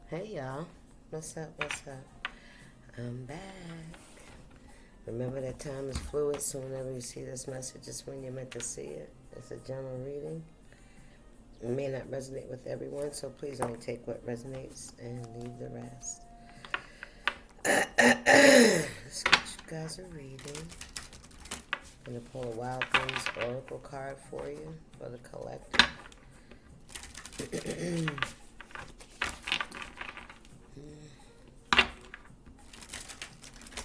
Hey y'all, what's up? What's up? I'm back. Remember that time is fluid, so whenever you see this message, it's when you're meant to see it. It's a general reading. It may not resonate with everyone, so please only take what resonates and leave the rest. Let's get you guys a reading. I'm going to pull a Wild Things Oracle card for you for the collective.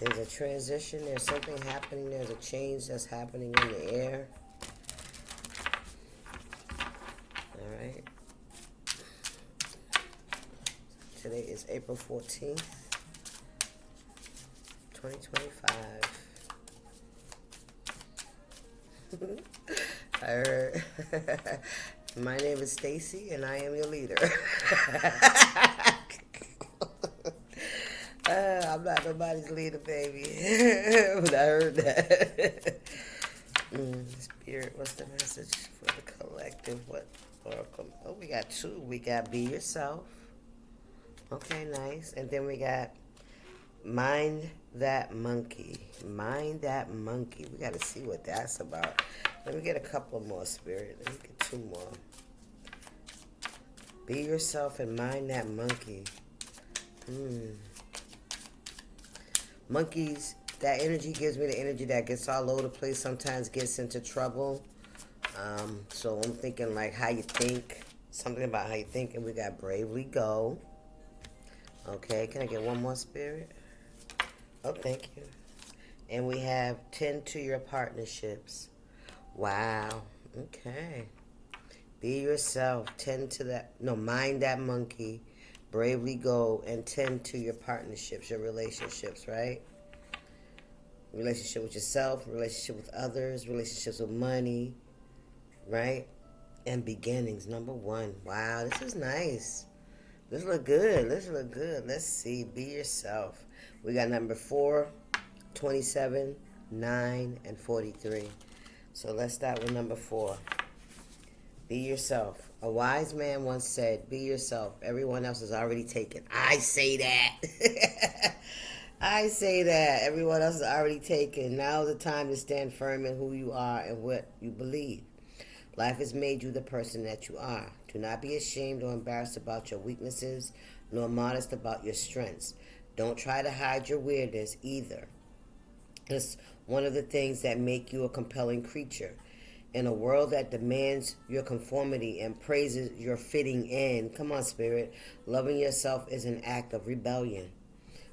There's a transition, there's something happening, there's a change that's happening in the air. Alright. Today is April 14th, 2025. I heard. My name is Stacy and I am your leader. I'm not nobody's leader, baby. But I heard that. Spirit, what's the message for the collective? What oracle? Oh, we got two. We got Be Yourself. Okay, nice. And then we got Mind That Monkey. Mind That Monkey. We got to see what that's about. Let me get a couple more, Spirit. Let me get two more. Be Yourself and Mind That Monkey. Monkeys, that energy gives me the energy that gets all over the place, sometimes gets into trouble. So I'm thinking like how you think, something about how you think, and we got Bravely Go. Okay, can I get one more, Spirit? Oh, thank you. And we have Tend to Your Partnerships. Wow. Okay. Be yourself. Tend to that. No, Mind That Monkey. Bravely Go and tend to your partnerships, your relationships, right? Relationship with yourself, relationship with others, relationships with money, right? And beginnings, number one. Wow, this is nice. This look good. This look good. Let's see. Be yourself. We got number 4, 27, 9, and 43. So let's start with number 4. Be yourself. A wise man once said, be yourself. Everyone else is already taken. I say that. I say that. Everyone else is already taken. Now's the time to stand firm in who you are and what you believe. Life has made you the person that you are. Do not be ashamed or embarrassed about your weaknesses, nor modest about your strengths. Don't try to hide your weirdness either. It's one of the things that make you a compelling creature. In a world that demands your conformity and praises your fitting in, come on, Spirit, loving yourself is an act of rebellion.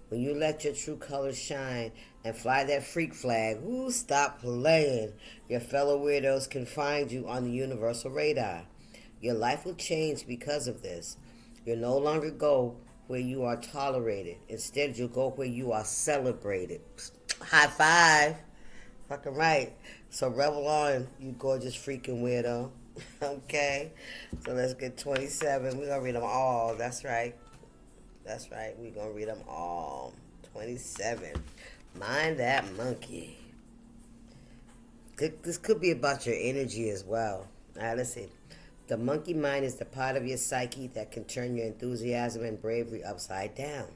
When you let your true colors shine and fly that freak flag, stop playing. Your fellow weirdos can find you on the universal radar. Your life will change because of this. You'll no longer go where you are tolerated. Instead, you'll go where you are celebrated. High five. Fucking right. So revel on, you gorgeous freaking weirdo. Okay? So let's get 27. We're going to read them all. That's right. That's right. We're going to read them all. 27. Mind That Monkey. This could be about your energy as well. All right, let's see. The monkey mind is the part of your psyche that can turn your enthusiasm and bravery upside down.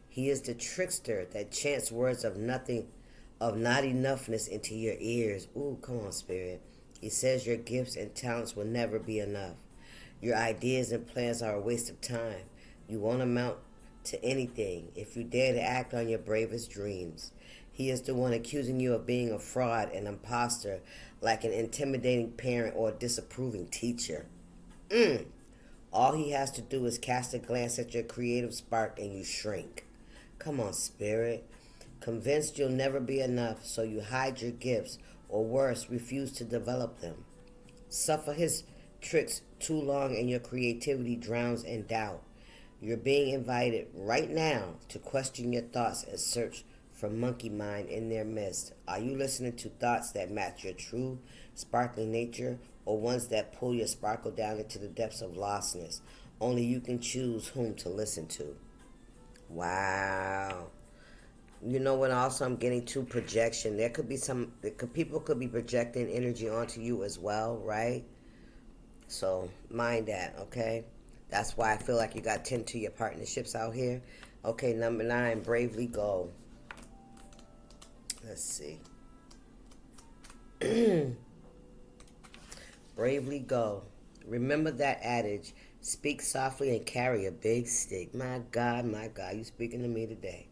He is the trickster that chants words of nothing, of not enoughness into your ears. Ooh, come on, Spirit. He says your gifts and talents will never be enough. Your ideas and plans are a waste of time. You won't amount to anything if you dare to act on your bravest dreams. He is the one accusing you of being a fraud, an imposter, like an intimidating parent or a disapproving teacher. All he has to do is cast a glance at your creative spark and you shrink. Come on, Spirit. Convinced you'll never be enough, so you hide your gifts, or worse, refuse to develop them. Suffer his tricks too long and your creativity drowns in doubt. You're being invited right now to question your thoughts and search for monkey mind in their midst. Are you listening to thoughts that match your true, sparkling nature, or ones that pull your sparkle down into the depths of lostness? Only you can choose whom to listen to. Wow. You know what? Also, I'm getting to projection. There could be people could be projecting energy onto you as well, right? So mind that, okay? That's why I feel like you got to tend to your partnerships out here. Okay, number 9, bravely go. Let's see. Bravely go. Remember that adage, speak softly and carry a big stick. My God, you speaking to me today.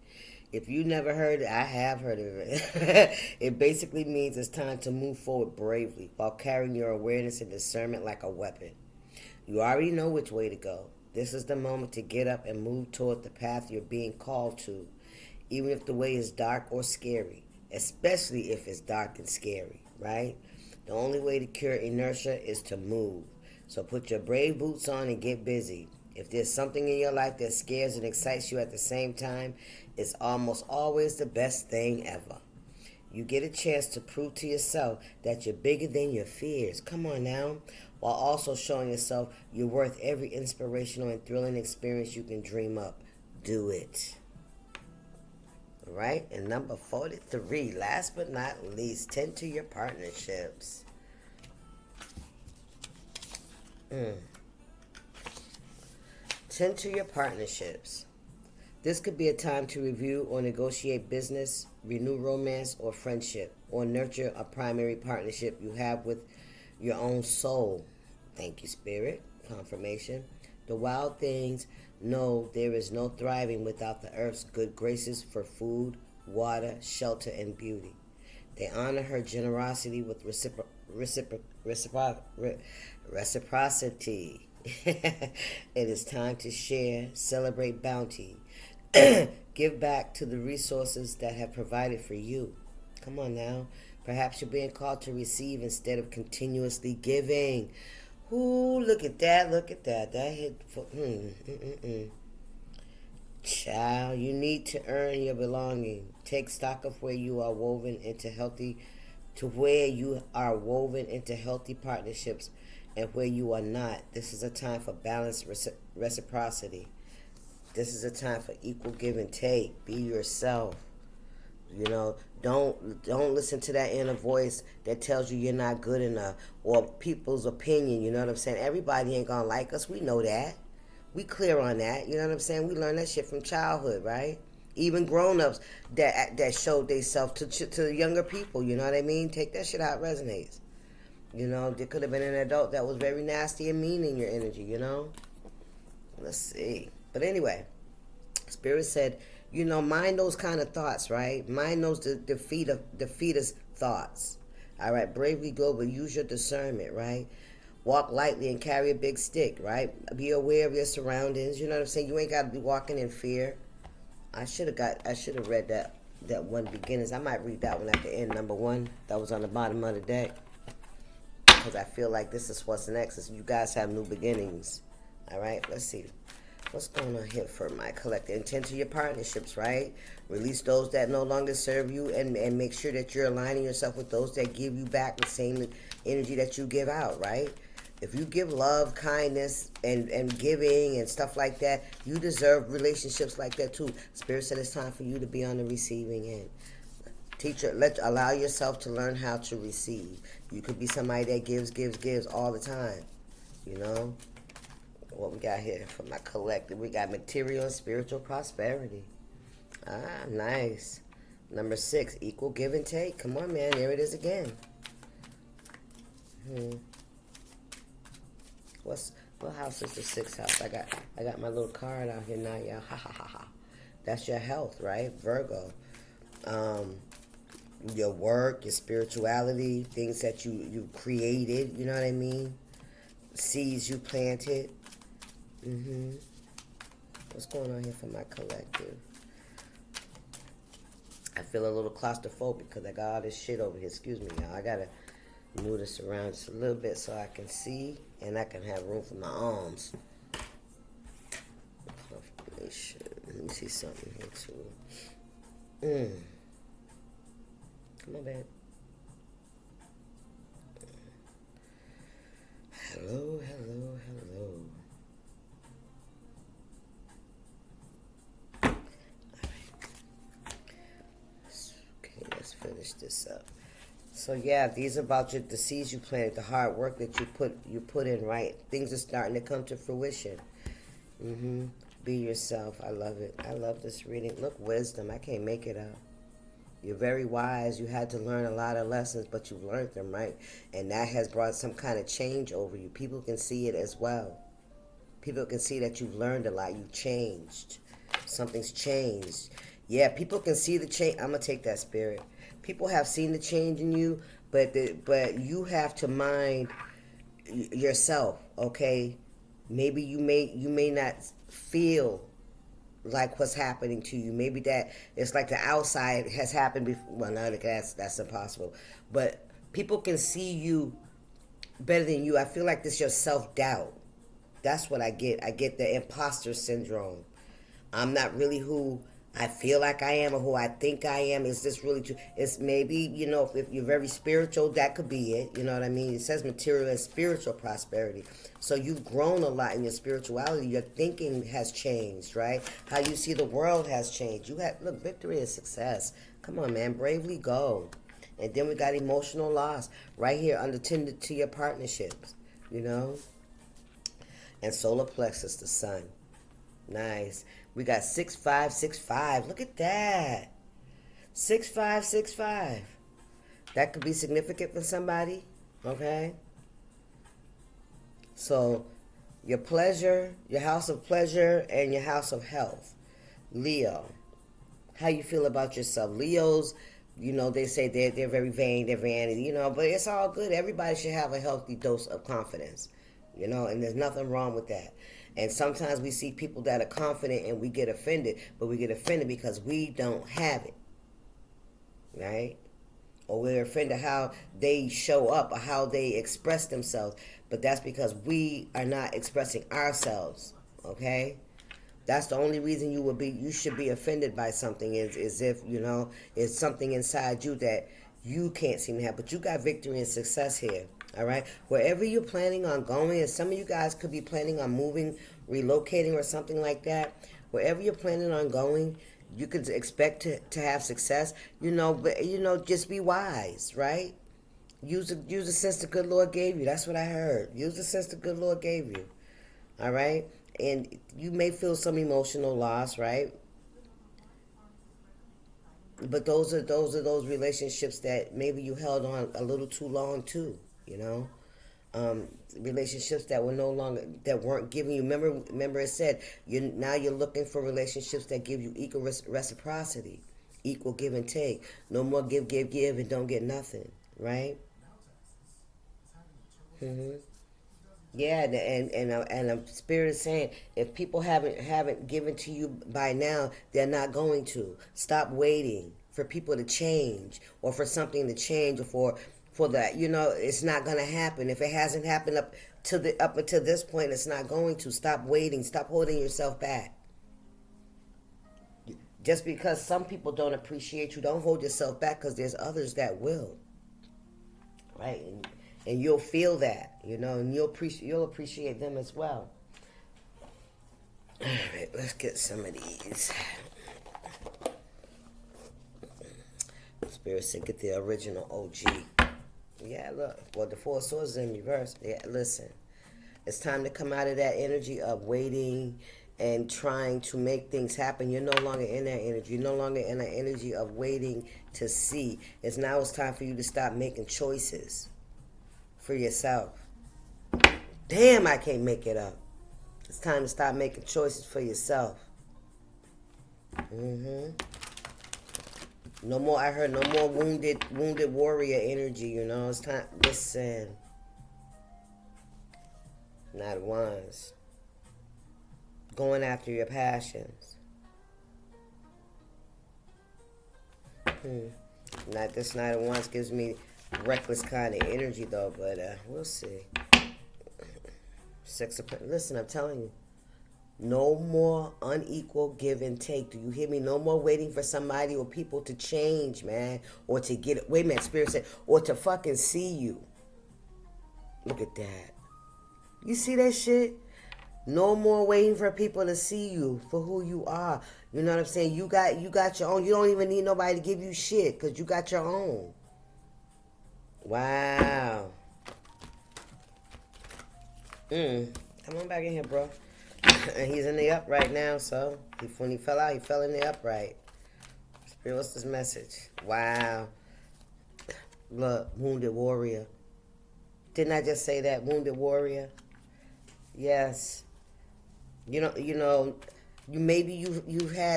If you never heard it, I have heard of it. It basically means it's time to move forward bravely while carrying your awareness and discernment like a weapon. You already know which way to go. This is the moment to get up and move toward the path you're being called to, even if the way is dark or scary, especially if it's dark and scary, right? The only way to cure inertia is to move. So put your brave boots on and get busy. If there's something in your life that scares and excites you at the same time, it's almost always the best thing ever. You get a chance to prove to yourself that you're bigger than your fears. Come on now. While also showing yourself you're worth every inspirational and thrilling experience you can dream up. Do it. All right? And number 43, last but not least, tend to your partnerships. Tend to your partnerships. This could be a time to review or negotiate business, renew romance or friendship, or nurture a primary partnership you have with your own soul. Thank you, Spirit. Confirmation. The wild things know there is no thriving without the earth's good graces for food, water, shelter, and beauty. They honor her generosity with reciprocity. It is time to share, celebrate bounty, give back to the resources that have provided for you. Come on now. Perhaps you're being called to receive instead of continuously giving. Ooh, look at that, look at that. That hit for, Child, you need to earn your belonging. Take stock of where you are woven into healthy partnerships and where you are not. This is a time for balanced reciprocity. This is a time for equal give and take. Be yourself. You know, don't listen to that inner voice that tells you you're not good enough or people's opinion. You know what I'm saying? Everybody ain't gonna like us. We know that. We clear on that. You know what I'm saying? We learned that shit from childhood, right? Even grown-ups that showed themselves to younger people. You know what I mean? Take that shit how it resonates. You know, there could have been an adult that was very nasty and mean in your energy. You know. Let's see. But anyway, Spirit said, you know, mind those kind of thoughts, right? Mind those defeatist thoughts. All right, bravely go, but use your discernment, right? Walk lightly and carry a big stick, right? Be aware of your surroundings. You know what I'm saying? You ain't got to be walking in fear. I should have read that one beginnings. I might read that one at the end, number 1. That was on the bottom of the deck. Because I feel like this is what's next. Is you guys have new beginnings. All right, let's see. What's going on here for my collective? Intend to your partnerships, right? Release those that no longer serve you and make sure that you're aligning yourself with those that give you back the same energy that you give out, right? If you give love, kindness, and giving and stuff like that, you deserve relationships like that too. Spirit said it's time for you to be on the receiving end. Teacher, allow yourself to learn how to receive. You could be somebody that gives all the time, you know? What we got here for my collective? We got material and spiritual prosperity. Ah, nice. Number 6, equal give and take. Come on, man. There it is again. What house is the 6th house? I got my little card out here now, y'all. Ha ha ha ha. That's your health, right? Virgo. Your work, your spirituality, things that you created, you know what I mean? Seeds you planted. What's going on here for my collective? I feel a little claustrophobic because I got all this shit over here. Excuse me, y'all. I gotta move this around just a little bit so I can see and I can have room for my arms. Let me see something here too. Come on, babe. Hello. Let's finish this up. So yeah, these are about the seeds you planted, the hard work that you put in, right? Things are starting to come to fruition. Mm-hmm. Be yourself. I love it. I love this reading. Look, wisdom. I can't make it up. You're very wise. You had to learn a lot of lessons, but you've learned them, right? And that has brought some kind of change over you. People can see it as well. People can see that you've learned a lot. You've changed. Something's changed. Yeah, people can see the change. I'm going to take that, Spirit. People have seen the change in you, but you have to mind yourself, okay? Maybe you may not feel like what's happening to you. Maybe that it's like the outside has happened before. Well, no, that's impossible. But people can see you better than you. I feel like this your self-doubt. That's what I get. I get the imposter syndrome. I'm not really who I feel like I am or who I think I am. Is this really true? It's maybe, if you're very spiritual, that could be it. You know what I mean? It says material and spiritual prosperity. So you've grown a lot in your spirituality. Your thinking has changed, right? How you see the world has changed. Look, victory is success. Come on, man. Bravely go. And then we got emotional loss right here unattended to your partnerships, And solar plexus, the sun. Nice. We got 6565. Look at that. 6565. That could be significant for somebody. Okay. So your pleasure, your house of pleasure, and your house of health. Leo. How you feel about yourself? Leos, they say they're very vain, they're vanity, but it's all good. Everybody should have a healthy dose of confidence. And there's nothing wrong with that. And sometimes we see people that are confident and we get offended, but we get offended because we don't have it, right? Or we're offended how they show up or how they express themselves, but that's because we are not expressing ourselves, okay? That's the only reason you should be offended by something is if, it's something inside you that you can't seem to have, but you got victory and success here. All right. Wherever you're planning on going, and some of you guys could be planning on moving, relocating, or something like that. Wherever you're planning on going, you could expect to have success. But just be wise, right? Use the sense the good Lord gave you. That's what I heard. Use the sense the good Lord gave you. All right. And you may feel some emotional loss, right? But those are those relationships that maybe you held on a little too long to. Relationships that weren't giving you. Remember it said you're looking for relationships that give you equal reciprocity, equal give and take. No more give and don't get nothing, right? Mm-hmm. Yeah, and the spirit is saying if people haven't given to you by now, they're not going to. Stop waiting for people to change or for something to change or for that. It's not going to happen. If it hasn't happened up until this point, it's not going to. Stop waiting. Stop holding yourself back. Just because some people don't appreciate you, don't hold yourself back because there's others that will. Right? And you'll feel that, and you'll appreciate them as well. All right, let's get some of these. Spirit said, get the original OG. Yeah, look. Well, the Four of Swords is in reverse. Yeah, listen. It's time to come out of that energy of waiting and trying to make things happen. You're no longer in that energy. You're no longer in that energy of waiting to see. It's time for you to stop making choices for yourself. Damn, I can't make it up. It's time to stop making choices for yourself. Mm-hmm. No more, I heard no more wounded warrior energy, It's time, listen. Not once. Going after your passions. Not this night at once gives me reckless kind of energy though, but we'll see. Listen, I'm telling you, no more unequal give and take. Do you hear me? No more waiting for somebody or people to change, man, or to get. Wait a minute, Spirit said, or to fucking see you. Look at that. You see that shit? No more waiting for people to see you for who you are. You know what I'm saying? You got your own. You don't even need nobody to give you shit because you got your own. Wow. Come on back in here, bro. And he's in the upright now, so when he fell out, he fell in the upright. Spirit, what's this message? Wow. Look, wounded warrior. Didn't I just say that? Wounded warrior? Yes. You had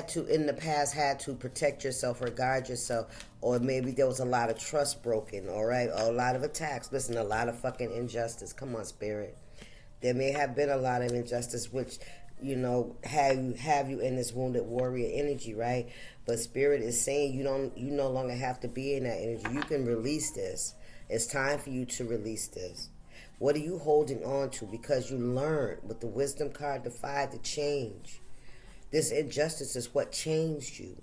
to in the past had to protect yourself or guard yourself, or maybe there was a lot of trust broken, all right, or a lot of attacks. Listen, a lot of fucking injustice. Come on, Spirit. There may have been a lot of injustice, which have you in this wounded warrior energy, right? But Spirit is saying you no longer have to be in that energy. You can release this. It's time for you to release this. What are you holding on to? Because you learned with the wisdom card defied the change. This injustice is what changed you.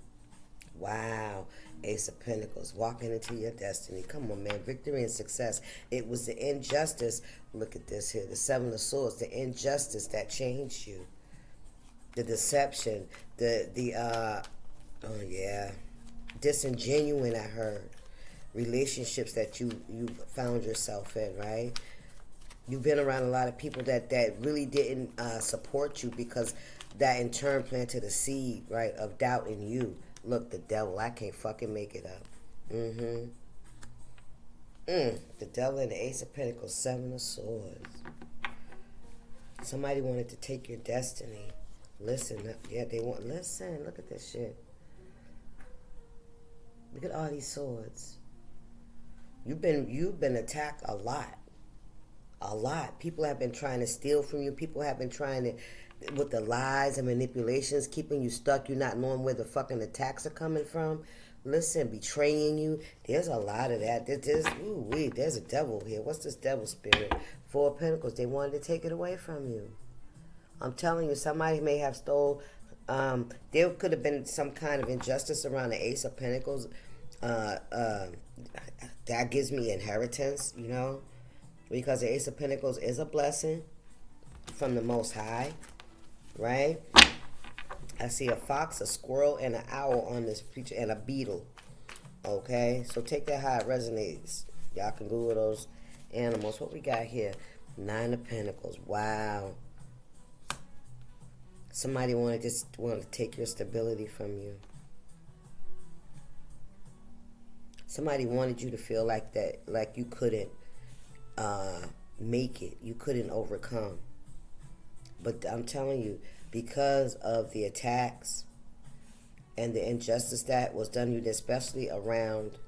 Wow. Ace of Pentacles, walking into your destiny. Come on, man. Victory and success. It was the injustice. Look at this here. The Seven of Swords. The injustice that changed you. The deception. Disingenuine, I heard. Relationships that you found yourself in, right? You've been around a lot of people that really didn't support you, because that in turn planted a seed, right, of doubt in you. Look, the devil, I can't fucking make it up. The devil and the Ace of Pentacles, Seven of Swords. Somebody wanted to take your destiny. Listen, listen, look at this shit. Look at all these swords. You've been attacked a lot. A lot. People have been trying to steal from you. People have been trying to, with the lies and manipulations, keeping you stuck. You're not knowing where the fucking attacks are coming from. Listen, betraying you. There's a lot of that. There's a devil here. What's this devil spirit? Four of Pentacles. They wanted to take it away from you. I'm telling you, somebody may have stole. There could have been some kind of injustice around the Ace of Pentacles. That gives me inheritance, because the Ace of Pentacles is a blessing from the Most High, right? I see a fox, a squirrel, and an owl on this picture, and a beetle. Okay, so take that how it resonates. Y'all can Google those animals. What we got here? Nine of Pentacles. Wow. Somebody wanted to take your stability from you. Somebody wanted you to feel like that, like you couldn't make it. You couldn't overcome. But I'm telling you, because of the attacks and the injustice that was done to you, especially around,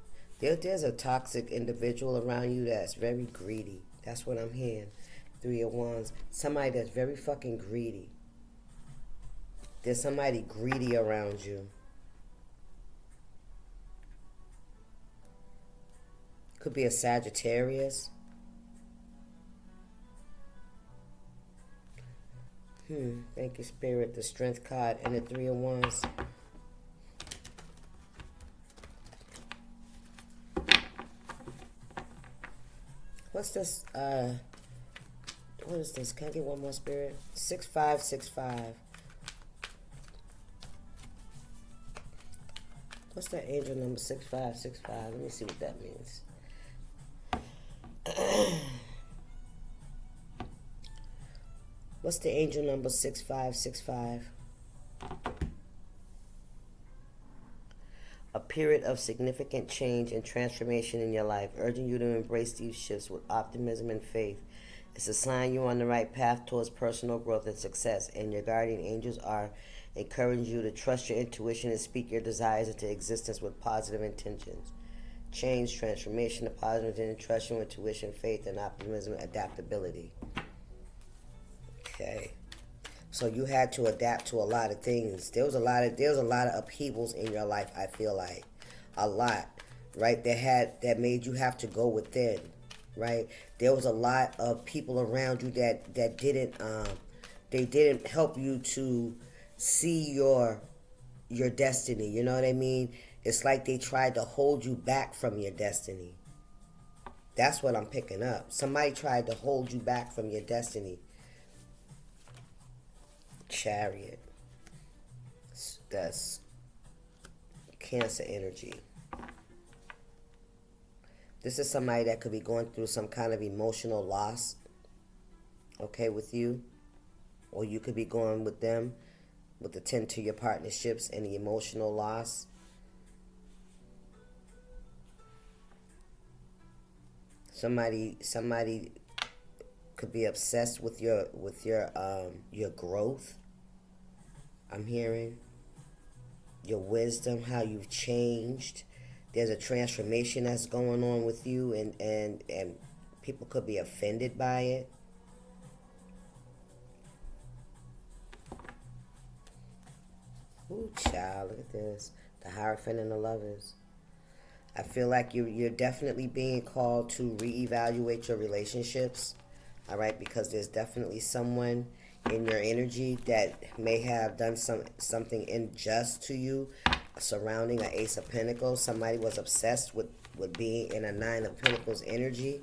there's a toxic individual around you that's very greedy. That's what I'm hearing. Three of Wands. Somebody that's very fucking greedy. There's somebody greedy around you. Could be a Sagittarius. Thank you, Spirit. The Strength card and the Three of Wands. What's this? What is this? Can I get one more, Spirit? 6565. What's that angel number? 6565. Let me see what that means. What's the angel number 6565? A period of significant change and transformation in your life, urging you to embrace these shifts with optimism and faith. It's a sign you're on the right path towards personal growth and success, and your guardian angels are encouraging you to trust your intuition and speak your desires into existence with positive intentions. Change, transformation, a positive intention, trust your intuition, faith, and optimism, adaptability. Okay. So you had to adapt to a lot of things. There was a lot of upheavals in your life, I feel like. A lot, right? That made you have to go within, right? There was a lot of people around you that didn't help you to see your destiny. You know what I mean? It's like they tried to hold you back from your destiny. That's what I'm picking up. Somebody tried to hold you back from your destiny. Chariot. That's Cancer energy. This is somebody that could be going through some kind of emotional loss, okay, with you. or you could be going with them with the 10 to your partnerships and the emotional loss. Somebody could be obsessed with your growth. I'm hearing your wisdom, how you've changed. There's a transformation that's going on with you, and people could be offended by it. Ooh, child, look at this. The Hierophant and the Lovers. I feel like you're definitely being called to reevaluate your relationships, all right? Because there's definitely someone in your energy that may have done something unjust to you surrounding an Ace of Pentacles. Somebody was obsessed with being in a Nine of Pentacles energy,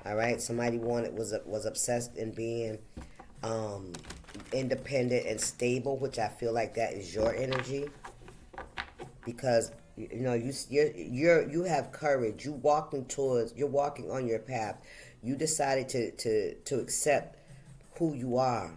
all right? Somebody was obsessed in being independent and stable, which I feel like that is your energy, because you know you have courage. You're walking on your path. You decided to accept who you are,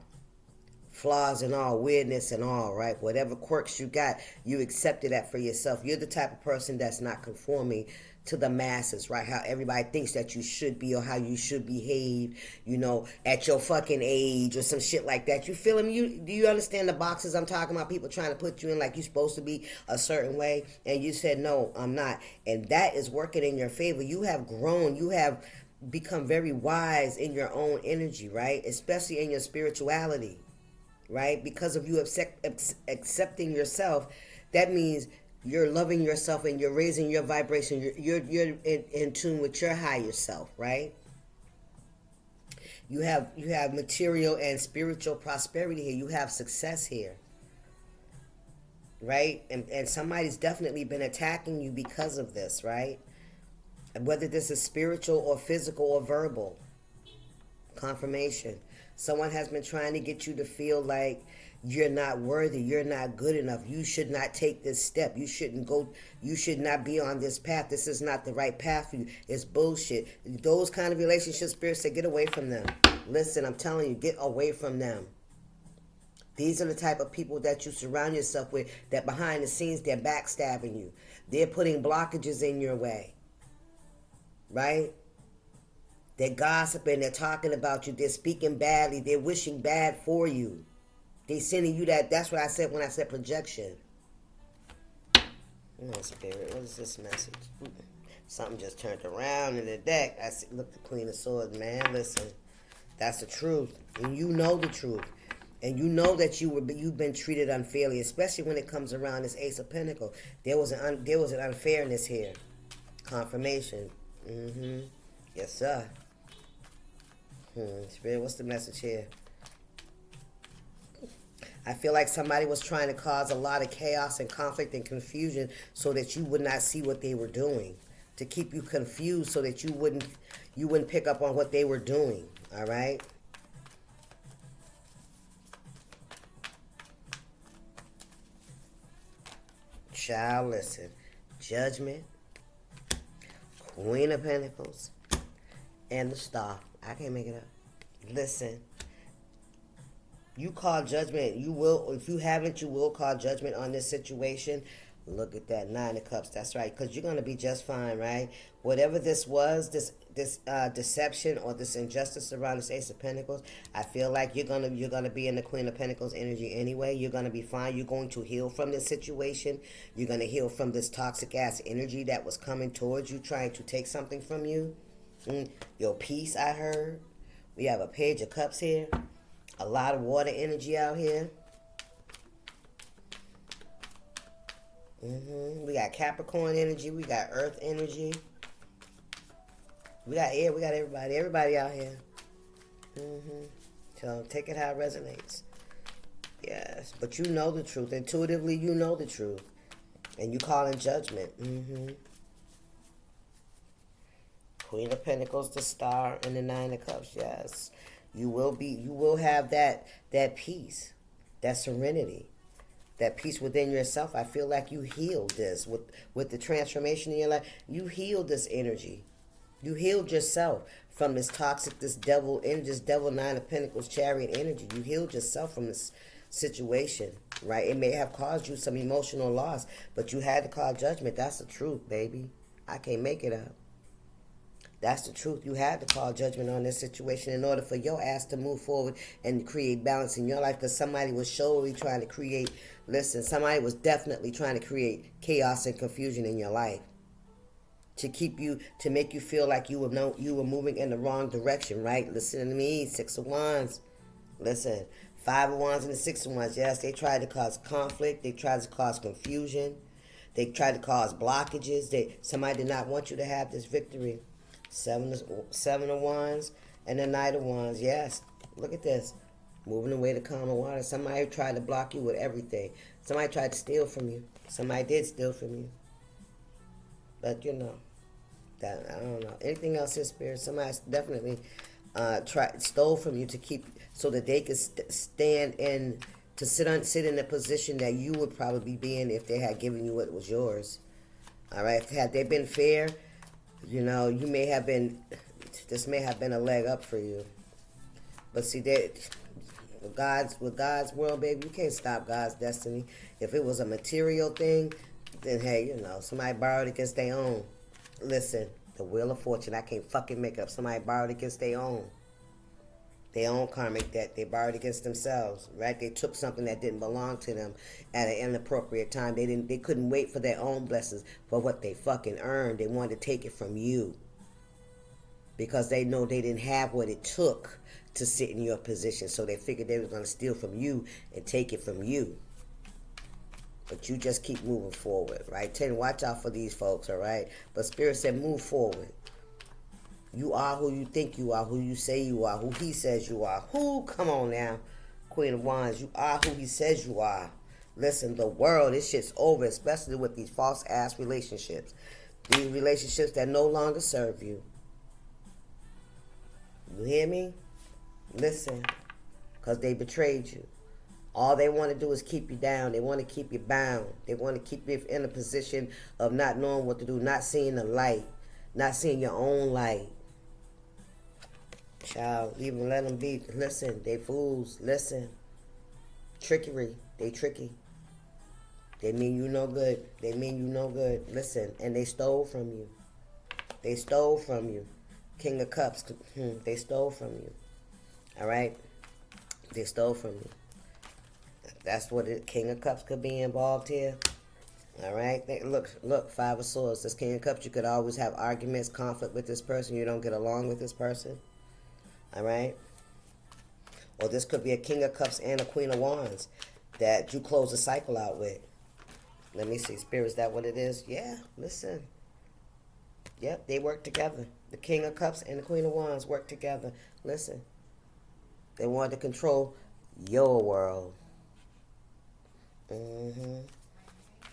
flaws and all, weirdness and all, right? Whatever quirks you got, you accepted that for yourself. You're the type of person that's not conforming to the masses, right? How everybody thinks that you should be or how you should behave, you know, at your fucking age or some shit like that. You feel me? Do you understand the boxes I'm talking about? People trying to put you in like you're supposed to be a certain way, and you said, no, I'm not. And that is working in your favor. You have grown. You have become very wise in your own energy, right? Especially in your spirituality, right? Because of you accepting yourself, that means you're loving yourself and you're raising your vibration. You're in tune with your higher self, right? You have material and spiritual prosperity here. You have success here, right? And somebody's definitely been attacking you because of this, right? Whether this is spiritual or physical or verbal. Confirmation. Someone has been trying to get you to feel like you're not worthy, you're not good enough, you should not take this step, you should not be on this path, this is not the right path for you, it's bullshit. Those kind of relationship spirits say get away from them. Listen, I'm telling you, get away from them. These are the type of people that you surround yourself with, that behind the scenes they're backstabbing you, they're putting blockages in your way, right? They're gossiping, they're talking about you, they're speaking badly, they're wishing bad for you. They sending you that. That's what I said when I said projection. Come on, Spirit. What is this message? Something just turned around in the deck. I see, look, the Queen of Swords, man. Listen, that's the truth, and you know the truth, and you know that you've been treated unfairly, especially when it comes around this Ace of Pentacles. There was an unfairness here. Confirmation. Yes, sir. Spirit, what's the message here? I feel like somebody was trying to cause a lot of chaos and conflict and confusion so that you would not see what they were doing, to keep you confused so that you wouldn't pick up on what they were doing, all right? Child, listen. Judgment, Queen of Pentacles, and the Star. I can't make it up. Listen. You call judgment. You will, if you haven't, you will call judgment on this situation. Look at that, Nine of Cups. That's right, because you're going to be just fine, right? Whatever this was, this deception or this injustice around this Ace of Pentacles, I feel like you're gonna be in the Queen of Pentacles energy anyway. You're going to be fine. You're going to heal from this situation. You're going to heal from this toxic ass energy that was coming towards you, trying to take something from you. Your peace, I heard. We have a Page of Cups here. A lot of water energy out here. We got Capricorn energy. We got Earth energy. We got air. We got everybody. Everybody out here. So take it how it resonates. Yes. But you know the truth. Intuitively, you know the truth. And you call in judgment. Queen of Pentacles, the Star, and the Nine of Cups. Yes. You will have that peace, that serenity, that peace within yourself. I feel like you healed this with the transformation in your life. You healed this energy. You healed yourself from this toxic, this devil, and this devil Nine of Pentacles chariot energy. You healed yourself from this situation, right? It may have caused you some emotional loss, but you had to call judgment. That's the truth, baby. I can't make it up. That's the truth. You had to call judgment on this situation in order for your ass to move forward and create balance in your life, because somebody was surely trying to create, listen, somebody was definitely trying to create chaos and confusion in your life to keep you, to make you feel like you were moving in the wrong direction, right? Listen to me, Six of Wands. Listen, Five of Wands and the Six of Wands. Yes, they tried to cause conflict. They tried to cause confusion. They tried to cause blockages. Somebody did not want you to have this victory. Seven of Wands and the Knight of Wands. Yes, look at this. Moving away to calmer water. Somebody tried to block you with everything. Somebody tried to steal from you. Somebody did steal from you. But you know, that I don't know. Anything else in spirit? Somebody definitely stole from you to keep, so that they could stand in, to sit in the position that you would probably be in if they had given you what was yours. All right. Had they been fair, you know, you may have been. This may have been a leg up for you. But see, with God's world, baby, you can't stop God's destiny. If it was a material thing, then hey, you know, somebody borrowed against their own. Listen, the Wheel of Fortune, I can't fucking make up. Somebody borrowed against their own karmic debt. They borrowed against themselves, right? They took something that didn't belong to them at an inappropriate time. They couldn't wait for their own blessings, for what they fucking earned. They wanted to take it from you because they know they didn't have what it took to sit in your position. So they figured they were going to steal from you and take it from you. But you just keep moving forward, right? Watch out for these folks, all right? But Spirit said move forward. You are who you think you are, who you say you are, who he says you are. Who? Come on now, Queen of Wands. You are who he says you are. Listen, the world, this shit's over, especially with these false-ass relationships. These relationships that no longer serve you. You hear me? Listen, because they betrayed you. All they want to do is keep you down. They want to keep you bound. They want to keep you in a position of not knowing what to do, not seeing the light, not seeing your own light. Child, even let them be. Listen, they fools. Listen. Trickery. They tricky. They mean you no good. They mean you no good. Listen, and they stole from you. They stole from you. King of Cups. They stole from you. All right? They stole from you. That's what it, King of Cups could be involved here. All right? Look, Five of Swords. This King of Cups, you could always have arguments, conflict with this person. You don't get along with this person. All right? Or this could be a King of Cups and a Queen of Wands that you close the cycle out with. Let me see. Spirit, is that what it is? Yeah, listen. Yep, they work together. The King of Cups and the Queen of Wands work together. Listen. They wanted to control your world.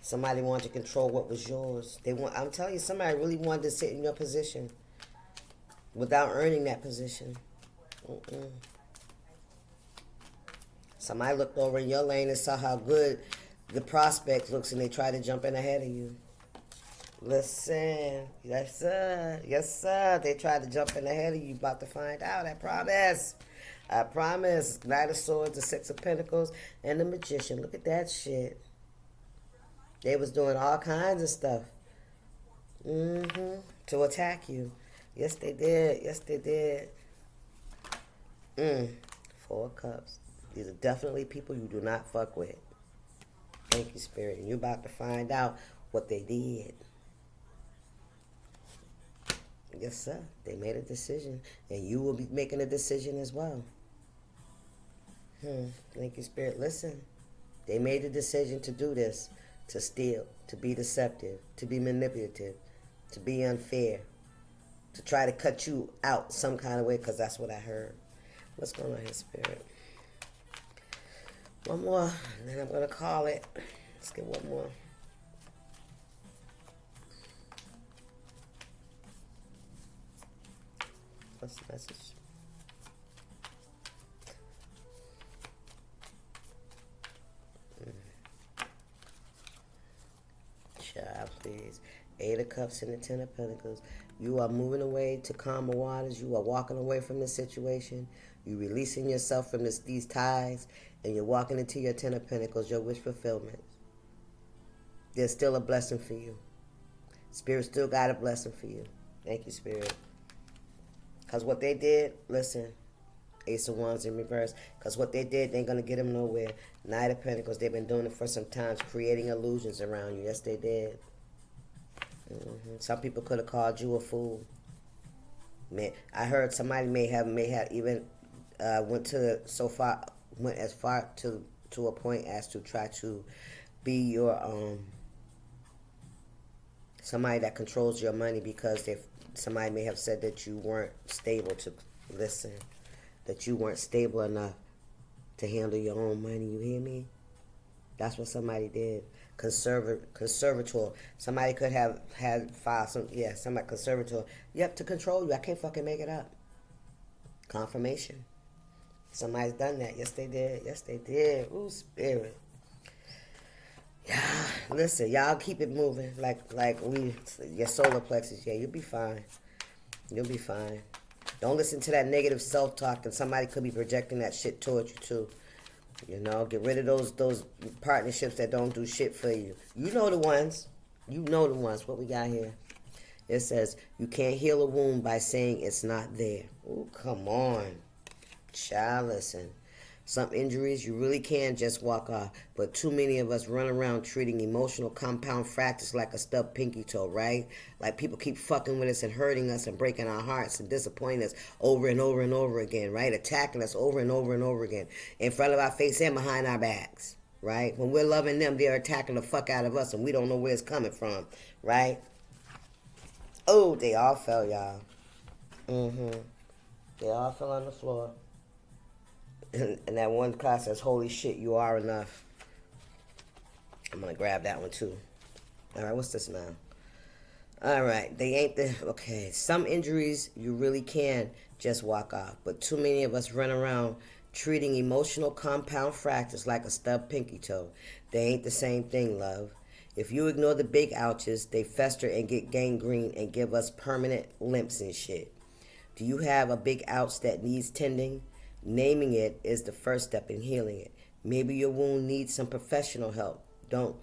Somebody wanted to control what was yours. I'm telling you, somebody really wanted to sit in your position without earning that position. Somebody looked over in your lane and saw how good the prospect looks, and they tried to jump in ahead of you. Listen, yes sir, yes sir. They tried to jump in ahead of you. About to find out. I promise. I promise. Knight of Swords, the Six of Pentacles, and the Magician. Look at that shit. They was doing all kinds of stuff. To attack you. Yes, they did. Yes, they did. Four of Cups. These are definitely people you do not fuck with. Thank you, Spirit. And you're about to find out what they did. Yes, sir. They made a decision. And you will be making a decision as well. Thank you, Spirit. Listen. They made a decision to do this. To steal. To be deceptive. To be manipulative. To be unfair. To try to cut you out some kind of way, because that's what I heard. What's going on here, Spirit? One more, and then I'm going to call it. Let's get one more. What's the message? Child, please. Eight of Cups and the Ten of Pentacles. You are moving away to calmer waters. You are walking away from this situation. You're releasing yourself from these ties, and you're walking into your Ten of Pentacles, your wish fulfillment. There's still a blessing for you. Spirit still got a blessing for you. Thank you, Spirit. Because what they did, listen, Ace of Wands in reverse. Because what they did, they ain't going to get them nowhere. Knight of Pentacles, they've been doing it for some time, creating illusions around you. Yes, they did. Some people could have called you a fool. Man, I heard somebody may have even went as far to a point as to try to be your somebody that controls your money, because somebody may have said that you weren't stable to listen, that you weren't stable enough to handle your own money. You hear me? That's what somebody did. Conservator. Somebody could have had filed somebody conservator. Yep, to control you. I can't fucking make it up. Confirmation. Somebody's done that. Yes, they did. Yes, they did. Ooh, Spirit. Yeah, listen, y'all keep it moving your solar plexus. Yeah, you'll be fine. You'll be fine. Don't listen to that negative self-talk, and somebody could be projecting that shit towards you too. You know, get rid of those partnerships that don't do shit for you. You know the ones. You know the ones. What we got here? It says, you can't heal a wound by saying it's not there. Oh, come on. Child, listen. Some injuries you really can just walk off, but too many of us run around treating emotional compound fractures like a stubbed pinky toe, right? Like people keep fucking with us and hurting us and breaking our hearts and disappointing us over and over and over again, right? Attacking us over and over and over again in front of our face and behind our backs, right? When we're loving them, they're attacking the fuck out of us and we don't know where it's coming from, right? Oh, they all fell, y'all. They all fell on the floor. And that one class says, holy shit, you are enough. I'm going to grab that one too. All right, what's this now? All right, okay. Some injuries you really can just walk off, but too many of us run around treating emotional compound fractures like a stubbed pinky toe. They ain't the same thing, love. If you ignore the big ouches, they fester and get gangrene and give us permanent limps and shit. Do you have a big ouch that needs tending? Naming it is the first step in healing it. Maybe your wound needs some professional help. Don't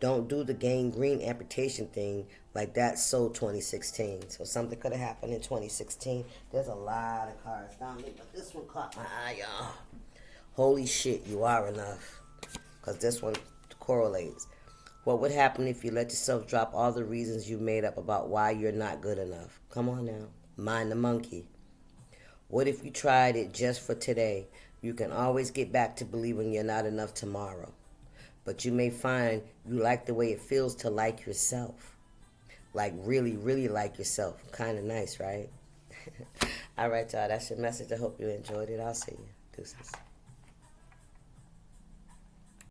do the gangrene amputation thing like that. So 2016. So something could have happened in 2016. There's a lot of cards down there, but this one caught my eye, y'all. Holy shit, you are enough. Because this one correlates. What would happen if you let yourself drop all the reasons you made up about why you're not good enough? Come on now. Mind the monkey. What if you tried it just for today? You can always get back to believing you're not enough tomorrow. But you may find you like the way it feels to like yourself. Like really, really like yourself. Kind of nice, right? All right, y'all. That's your message. I hope you enjoyed it. I'll see you. Deuces.